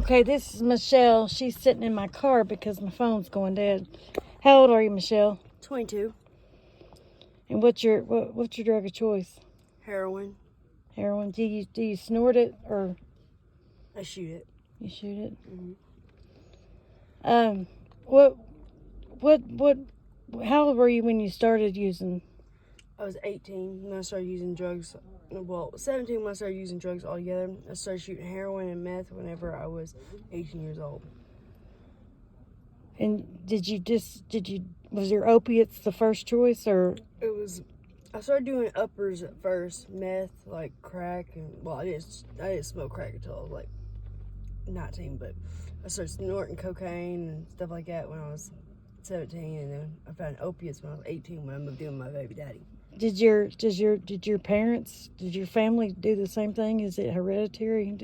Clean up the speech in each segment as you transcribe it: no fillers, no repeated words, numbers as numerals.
Okay, this is Michelle. She's sitting in my car because my phone's going dead. How old are you, Michelle? 22. And what's your drug of choice? Heroin. Heroin. Do you snort it or I shoot it. you shoot it? Mm-hmm. What? How old were you when you started using? I was 18 when I started using drugs. Well, 17 when I started using drugs altogether. I started shooting heroin and meth whenever I was 18 years old. And was your opiates the first choice or? I started doing uppers at first, meth, like crack, and well, I didn't smoke crack until I was like 19, but I started snorting cocaine and stuff like that when I was 17, and then I found opiates when I was 18 when I moved in with my baby daddy. Did your family do the same thing? Is it hereditary?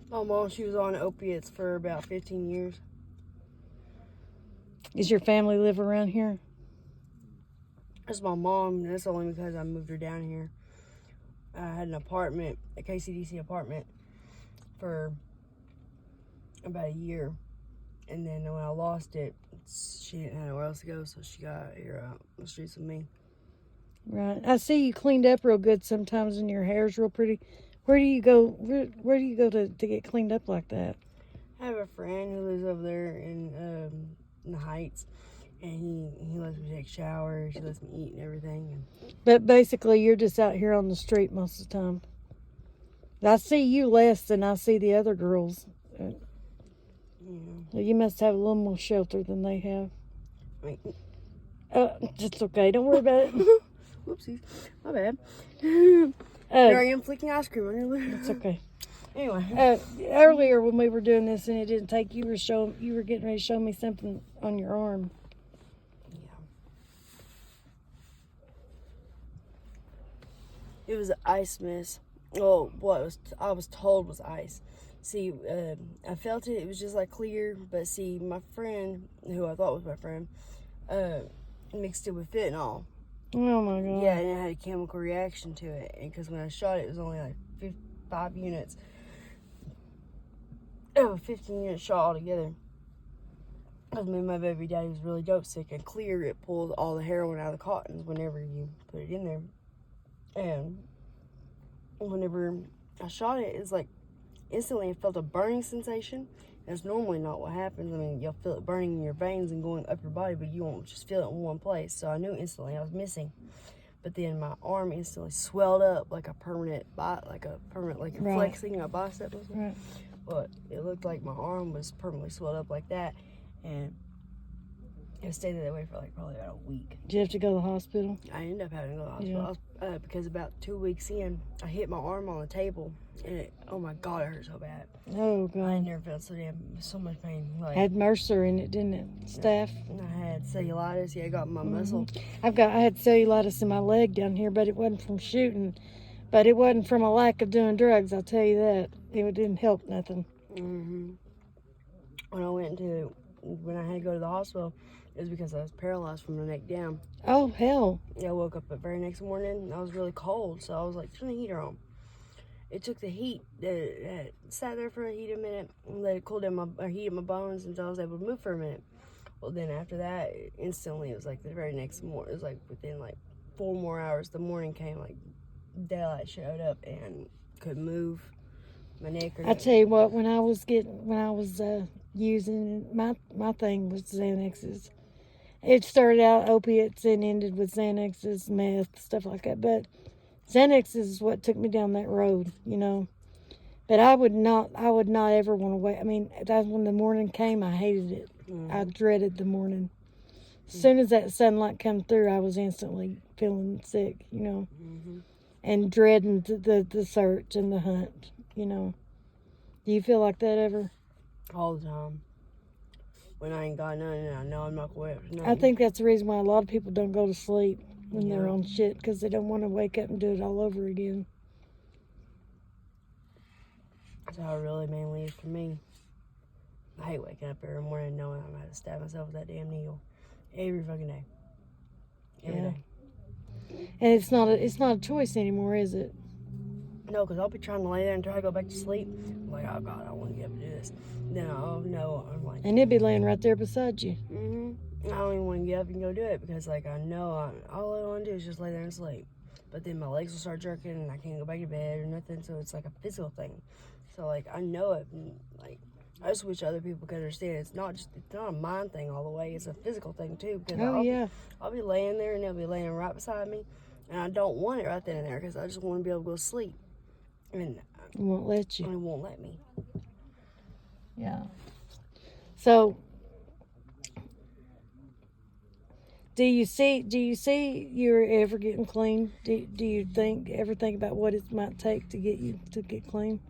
My mom, she was on opiates for about 15 years. Does your family live around here? That's my mom, and that's only because I moved her down here. I had an apartment, a KCDC apartment, for about a year. And then when I lost it, she didn't have nowhere else to go, so she got here out on the streets with me. Right. I see you cleaned up real good sometimes, and your hair's real pretty. Where do you go? Where do you go to get cleaned up like that? I have a friend who lives over there in the Heights, and he lets me take showers, he lets me eat and everything. But basically, you're just out here on the street most of the time. I see you less than I see the other girls. Yeah. So you must have a little more shelter than they have. Wait. It's okay. Don't worry about it. Whoopsies. My bad. Here I am flicking ice cream on your lip. It's okay. Anyway. Earlier when we were doing this and it didn't take, you were getting ready to show me something on your arm. Yeah. It was ice mist. Well, I was told was ice. See, I felt it. It was just like clear. But see, my friend, who I thought was my friend, mixed it with fentanyl. Oh my God. Yeah, and it had a chemical reaction to it. And because when I shot it, it was only like 5 units. Oh, 15 unit shot altogether. Because me and my baby daddy was really dope sick, and clear, it pulled all the heroin out of the cottons whenever you put it in there. And whenever I shot it, it's like instantly I felt a burning sensation. That's normally not what happens. I mean, you'll feel it burning in your veins and going up your body, but you won't just feel it in one place. So I knew instantly I was missing. But then my arm instantly swelled up like a permanent, flexing a bicep or something. Right. But it looked like my arm was permanently swelled up like that, and it stayed that way for like probably about a week. Did you have to go to the hospital? I ended up having to go to the hospital because about 2 weeks in, I hit my arm on the table, and oh my God, it hurt so bad. Oh God. I never felt so much pain. Like, had Mercer in it, didn't it? Staph. I had cellulitis. Yeah, I got my muscle. I had cellulitis in my leg down here, but it wasn't from shooting. But it wasn't from a lack of doing drugs, I'll tell you that. It didn't help nothing. Mm-hmm. When I had to go to the hospital, it was because I was paralyzed from the neck down. Oh, hell. I woke up the very next morning, and I was really cold, so I was like, turn the heater on. It took the heat, sat there for a minute, and let it cool down heat my bones until I was able to move for a minute. Well, then after that, instantly, it was like the very next morning, it was like within like 4 more hours, the morning came, like daylight showed up, and couldn't move my neck. I tell you what, when I was using, my thing was Xanaxes. It started out opiates and ended with Xanaxes, meth, stuff like that. But Xanaxes is what took me down that road, you know. But I would not ever want to wait. I mean, that's when the morning came, I hated it. Mm-hmm. I dreaded the morning. As soon as that sunlight come through, I was instantly feeling sick, you know. Mm-hmm. And dreading the search and the hunt, you know. Do you feel like that ever? All the time. When I ain't got none, and I know I'm not going to wait for nothing. I think that's the reason why a lot of people don't go to sleep when they're on shit, because they don't want to wake up and do it all over again. That's how it really mainly is for me. I hate waking up every morning knowing I'm going to have to stab myself with that damn needle. Every fucking day. Every day. And it's not a choice anymore, is it? No, because I'll be trying to lay there and try to go back to sleep. I'm like, oh God, I want to get up and do this. No, I'm like, And it'd be laying right there beside you. I don't even want to get up and go do it because, like, I know all I want to do is just lay there and sleep. But then my legs will start jerking and I can't go back to bed or nothing. So it's like a physical thing. So, like, I know it. And, like, I just wish other people could understand. It's not a mind thing all the way. It's a physical thing too. Because I'll be laying there and they'll be laying right beside me, and I don't want it right then and there because I just want to be able to go to sleep. And it won't let you. It won't let me. Yeah. So, do you see you're ever getting clean? Do you ever think about what it might take to get clean?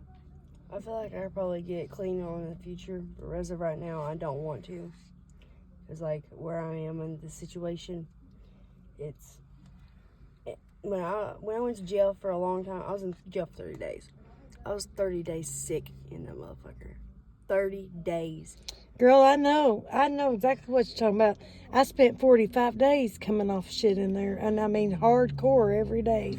I feel like I could probably get clean on in the future, but as of right now, I don't want to. Because, like, where I am in the situation, when I went to jail for a long time, I was in jail for 30 days. I was 30 days sick in that motherfucker. 30 days. Girl, I know exactly what you're talking about. I spent 45 days coming off shit in there, and I mean hardcore every day.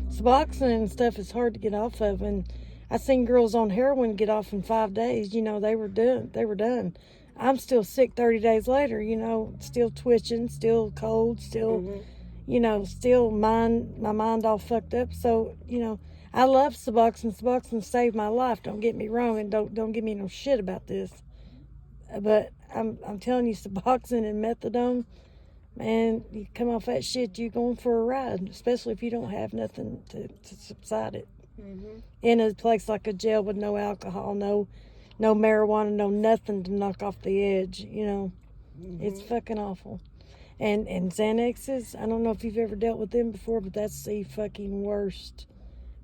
Suboxone and stuff is hard to get off of, and I seen girls on heroin get off in 5 days. You know, they were done. I'm still sick 30 days later. You know, still twitching, still cold, still, you know, still my mind all fucked up. So, you know, I love Suboxone. Suboxone saved my life. Don't get me wrong, and don't give me no shit about this. But I'm telling you, Suboxone and methadone, man, you come off that shit, you're going for a ride, especially if you don't have nothing to subside it. In a place like a jail with no alcohol, no marijuana, no nothing to knock off the edge, you know. It's fucking awful. And Xanaxes, I don't know if you've ever dealt with them before, but that's the fucking worst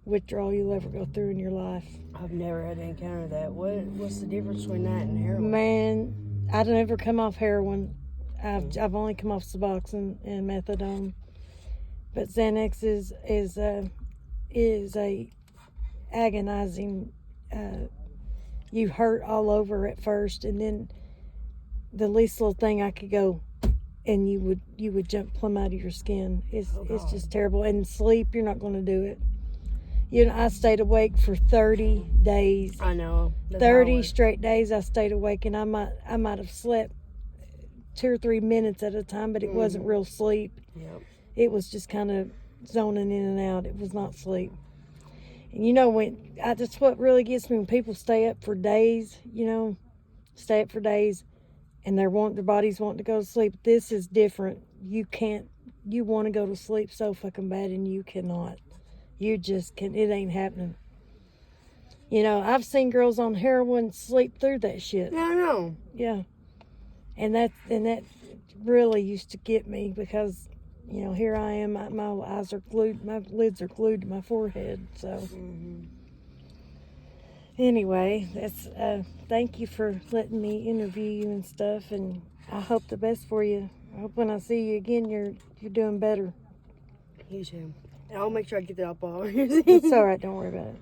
withdrawal you'll ever go through in your life. I've never had to encounter that. What's the difference between that and heroin? Man, I've never come off heroin. I've only come off Suboxone and methadone. But Xanax is a agonizing. You hurt all over at first, and then the least little thing I could go, and you would jump plumb out of your skin. It's just terrible. And sleep, you're not going to do it. You know, I stayed awake for 30 days. I know. 30 straight days I stayed awake, and I might have slept 2 or 3 minutes at a time, but it wasn't real sleep. Yep. It was just kind of zoning in and out. It was not sleep. And you know, that's what really gets me when people stay up for days, you know, and their bodies want to go to sleep. This is different. You want to go to sleep so fucking bad, and you cannot. You just can't. It ain't happening. You know, I've seen girls on heroin sleep through that shit. Yeah, I know. Yeah. And that really used to get me because, you know, here I am, my eyes are glued, my lids are glued to my forehead. So, anyway, that's thank you for letting me interview you and stuff, and I hope the best for you. I hope when I see you again, you're doing better. You too. And I'll make sure I get that up all. It's all right. Don't worry about it.